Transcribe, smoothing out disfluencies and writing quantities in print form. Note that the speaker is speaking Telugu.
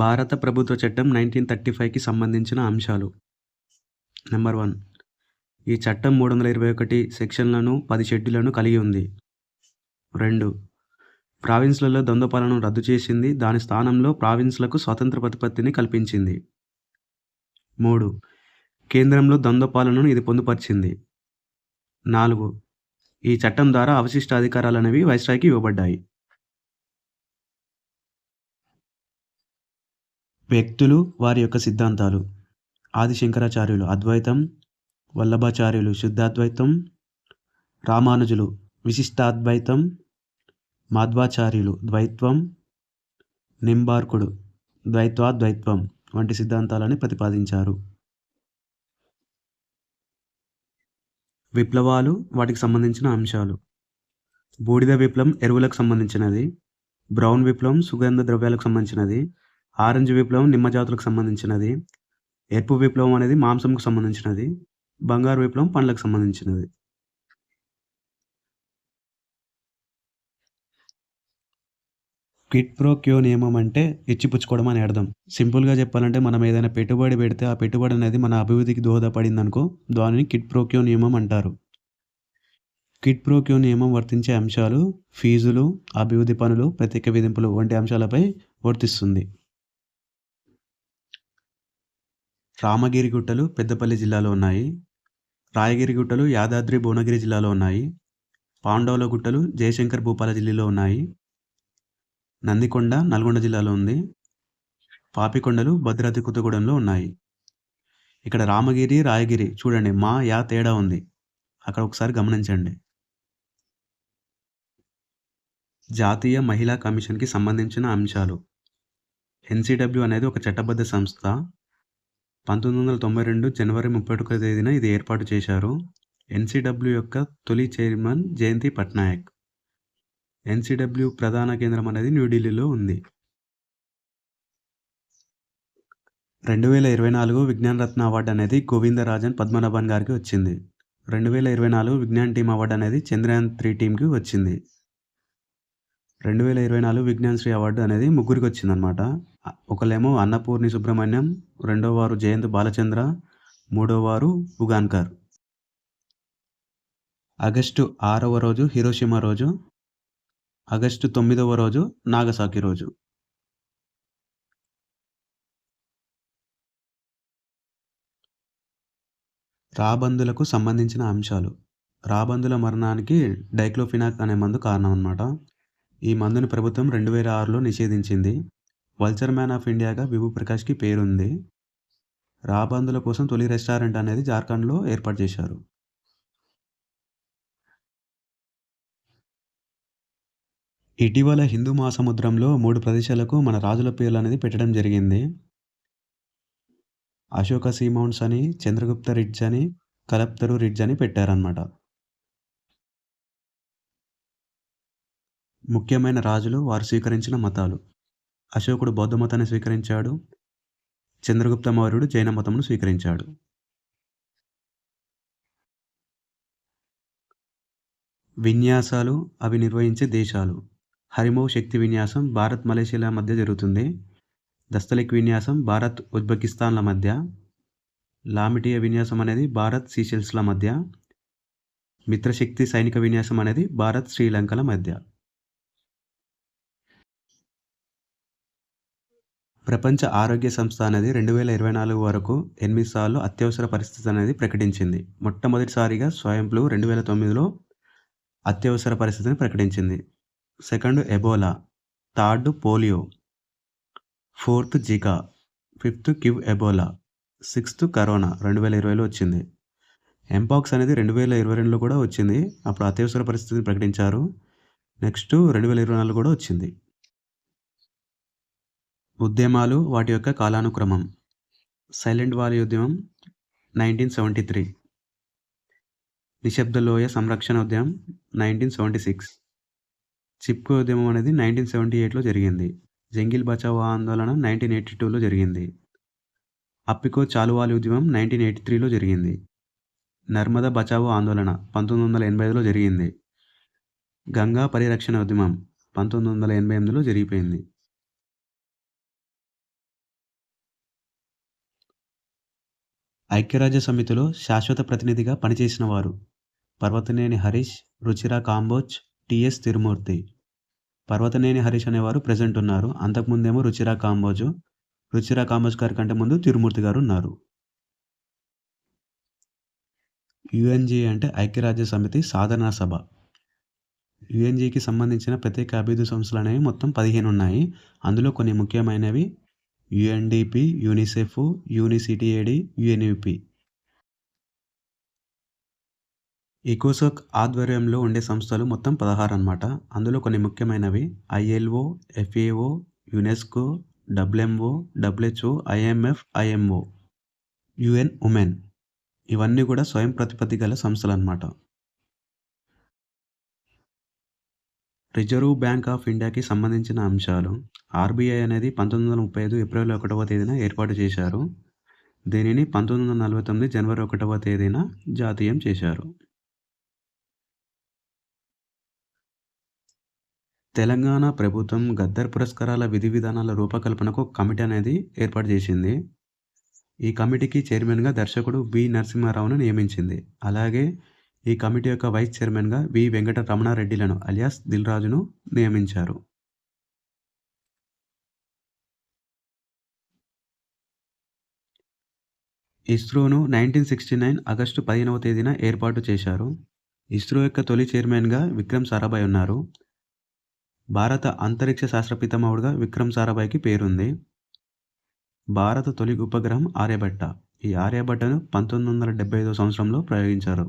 భారత ప్రభుత్వ చట్టం 1935కి సంబంధించిన అంశాలు. నంబర్ 1. ఈ చట్టం 321 సెక్షన్లను, 10 షెడ్యూళ్లను కలిగి ఉంది. 2. ప్రావిన్స్‌లలో ద్వంద్వ పాలనను రద్దు చేసింది. దాని స్థానంలో ప్రావిన్స్‌లకు స్వతంత్ర ప్రతిపత్తిని కల్పించింది. 3. కేంద్రంలో ద్వంద్వ పాలనను ఇది పొందుపరిచింది. 4. ఈ చట్టం ద్వారా అవశిష్ట అధికారాలనేవి వైస్రాయ్‌కి ఇవ్వబడ్డాయి. వ్యక్తులు, వారి యొక్క సిద్ధాంతాలు. ఆది శంకరాచార్యులు అద్వైతం, వల్లభాచార్యులు శుద్ధాద్వైతం, రామానుజులు విశిష్టాద్వైతం, మాధ్వాచార్యులు ద్వైత్వం, నింబార్కుడు ద్వైతాద్వైత్వం వంటి సిద్ధాంతాలని ప్రతిపాదించారు. విప్లవాలు, వాటికి సంబంధించిన అంశాలు. బూడిద విప్లవం ఎరువులకు సంబంధించినది. బ్రౌన్ విప్లవం సుగంధ ద్రవ్యాలకు సంబంధించినది. ఆరెంజ్ విప్లవం నిమ్మ జాతులకు సంబంధించినది. ఎరుపు విప్లవం అనేది మాంసంకు సంబంధించినది. బంగారు విప్లవం పండ్లకు సంబంధించినది. క్విడ్ ప్రో క్వో నియమం అంటే ఇచ్చిపుచ్చుకోవడం అని అర్థం. సింపుల్గా చెప్పాలంటే మనం ఏదైనా పెట్టుబడి పెడితే ఆ పెట్టుబడి అనేది మన అభివృద్ధికి దోహదపడింది అనుకో, దానిని క్విడ్ ప్రో క్వో నియమం అంటారు. క్విడ్ ప్రో క్వో నియమం వర్తించే అంశాలు ఫీజులు, అభివృద్ధి పనులు, ప్రత్యేక విధింపులు వంటి అంశాలపై వర్తిస్తుంది. రామగిరి గుట్టలు పెద్దపల్లి జిల్లాలో ఉన్నాయి. రాయగిరి గుట్టలు యాదాద్రి భువనగిరి జిల్లాలో ఉన్నాయి. పాండవుల గుట్టలు జయశంకర్ భూపాల జిల్లాలో ఉన్నాయి. నందికొండ నల్గొండ జిల్లాలో ఉంది. పాపికొండలు భద్రాద్రి కొత్తగూడెంలో ఉన్నాయి. ఇక్కడ రామగిరి, రాయగిరి చూడండి యా తేడా ఉంది. అక్కడ ఒకసారి గమనించండి. జాతీయ మహిళా కమిషన్కి సంబంధించిన అంశాలు. ఎన్సిడబ్ల్యూ అనేది ఒక చట్టబద్ధ సంస్థ. 1992 జనవరి 31వ తేదీన ఇది ఏర్పాటు చేశారు. ఎన్సిడబ్ల్యూ యొక్క తొలి చైర్మన్ జయంతి పట్నాయక్. ఎన్సిడబ్ల్యూ ప్రధాన కేంద్రం అనేది న్యూఢిల్లీలో ఉంది. 2024 విజ్ఞాన్ రత్న అవార్డు అనేది గోవిందరాజన్ పద్మనాభన్ గారికి వచ్చింది. 2024 విజ్ఞాన్ టీమ్ అవార్డు అనేది చంద్రయాన్ 3 టీంకి వచ్చింది. 2024 విజ్ఞాన్ శ్రీ అవార్డు అనేది ముగ్గురికి వచ్చిందనమాట. ఒకళ్ళేమో అన్నపూర్ణి సుబ్రహ్మణ్యం, రెండో వారు జయంత్ బాలచంద్ర, మూడో వారు ఉగాన్కర్. ఆగస్టు 6వ రోజు హిరోషిమా రోజు, ఆగస్టు 9వ రోజు నాగసాకి రోజు. రాబందులకు సంబంధించిన అంశాలు. రాబందుల మరణానికి డైక్లోఫినాక్ అనే మందు కారణం అన్నమాట. ఈ మందుని ప్రభుత్వం 2006లో నిషేధించింది. వల్చర్ మ్యాన్ ఆఫ్ ఇండియాగా విభు ప్రకాష్కి పేరుంది. రాబందుల కోసం తొలి రెస్టారెంట్ అనేది జార్ఖండ్లో ఏర్పాటు చేశారు. ఇటీవల హిందూ మహాసముద్రంలో 3 ప్రదేశాలకు మన రాజుల పేర్లు అనేది పెట్టడం జరిగింది. అశోక సీ మౌంట్స్ అని, చంద్రగుప్త రిడ్జ్ అని, కలప్తరు రిడ్జ్ అని పెట్టారన్నమాట. ముఖ్యమైన రాజులు, వారు స్వీకరించిన మతాలు. అశోకుడు బౌద్ధ మతాన్ని స్వీకరించాడు. చంద్రగుప్త మౌర్యుడు జైన మతమును స్వీకరించాడు. విన్యాసాలు, అవి నిర్వహించే దేశాలు. హరిమౌ శక్తి విన్యాసం భారత్ మలేషియాల మధ్య జరుగుతుంది. దస్తలిక్ విన్యాసం భారత్ ఉజ్బెకిస్తాన్ల మధ్య. లామిటియా విన్యాసం అనేది భారత్ సీషెల్స్ల మధ్య. మిత్రశక్తి సైనిక విన్యాసం అనేది భారత్ శ్రీలంకల మధ్య. ప్రపంచ ఆరోగ్య సంస్థ అనేది 2024 వరకు 8 సార్లు అత్యవసర పరిస్థితి అనేది ప్రకటించింది. మొట్టమొదటిసారిగా స్వైన్ ఫ్లూ 2009లో అత్యవసర పరిస్థితిని ప్రకటించింది. Second Ebola, third polio, fourth Zika, fifth Kivu Ebola, sixth corona 2020లో వచ్చింది. ఎంపాక్స్ అనేది 2022లో కూడా వచ్చింది. అప్పుడు అత్యవసర పరిస్థితిని ప్రకటించారు. నెక్స్ట్ 2024 కూడా వచ్చింది. ఉద్యమాలు, వాటి యొక్క కాలానుక్రమం. సైలెంట్ వాలీ ఉద్యమం 1973. నిశ్శబ్ద లోయ సంరక్షణ ఉద్యమం 1976. చిప్కో ఉద్యమం అనేది 1978లో జరిగింది. జంగిల్ బచావో ఆందోళన 1982లో జరిగింది. అప్పికో చాలువాలి ఉద్యమం 1983లో జరిగింది. నర్మదా బచావో ఆందోళన 1985లో జరిగింది. గంగా పరిరక్షణ ఉద్యమం 1988లో జరిగిపోయింది. ఐక్యరాజ్య సమితిలో శాశ్వత ప్రతినిధిగా పనిచేసిన వారు: పర్వతనేని హరీష్, రుచిర కాంబోజ్, టీఎస్ తిరుమూర్తి. పర్వతనేని హరీష్ అనేవారు ప్రెజెంట్ ఉన్నారు. అంతకుముందేమో రుచిర కాంబోజు. రుచిర కాంబోజ్ గారి కంటే ముందు తిరుమూర్తి గారు ఉన్నారు. యుఎన్జి అంటే ఐక్యరాజ్య సమితి సాధారణ సభ. యుఎన్జికి సంబంధించిన ప్రత్యేక అభివృద్ధి సంస్థలు అనేవి మొత్తం 15 ఉన్నాయి. అందులో కొన్ని ముఖ్యమైనవి యుఎన్డిపి, యూనిసెఫ్, యూనిసిటిఏడి, యుఎన్ఈపి. ఎకోసోక్ ఆధ్వర్యంలో ఉండే సంస్థలు మొత్తం 16 అన్నమాట. అందులో కొన్ని ముఖ్యమైనవి ILO, FAO, UNESCO, WMO, WHO, IMF, IMO, UN women. ఇవన్నీ కూడా స్వయం ప్రతిపత్తి గల సంస్థలన్నమాట. రిజర్వ్ బ్యాంక్ ఆఫ్ ఇండియాకి సంబంధించిన అంశాలు: ఆర్బీఐ అనేది 1935 ఏప్రిల్ 1వ తేదీన ఏర్పాటు చేశారు. దీనిని 1949 జనవరి 1వ తేదీన జాతీయం చేశారు. తెలంగాణ ప్రభుత్వం గద్దర్ పురస్కారాల విధి విధానాల రూపకల్పనకు కమిటీ అనేది ఏర్పాటు చేసింది. ఈ కమిటీకి చైర్మన్గా దర్శకుడు బి నరసింహారావును నియమించింది. అలాగే ఈ కమిటీ యొక్క వైస్ చైర్మన్గా వి వెంకట రమణారెడ్డిలను అలియాస్ దిల్ రాజును నియమించారు. ఇస్రోను 1969 ఆగస్టు 15వ తేదీన ఏర్పాటు చేశారు. ఇస్రో యొక్క తొలి చైర్మన్గా విక్రమ్ సారాభాయ్ ఉన్నారు. భారత అంతరిక్ష శాస్త్ర పితామహుడుగా విక్రమ్ సారాభాయ్కి పేరుంది. భారత తొలి ఉపగ్రహం ఆర్యభట్ట. ఈ ఆర్యభట్టను 1975వ సంవత్సరంలో ప్రయోగించారు.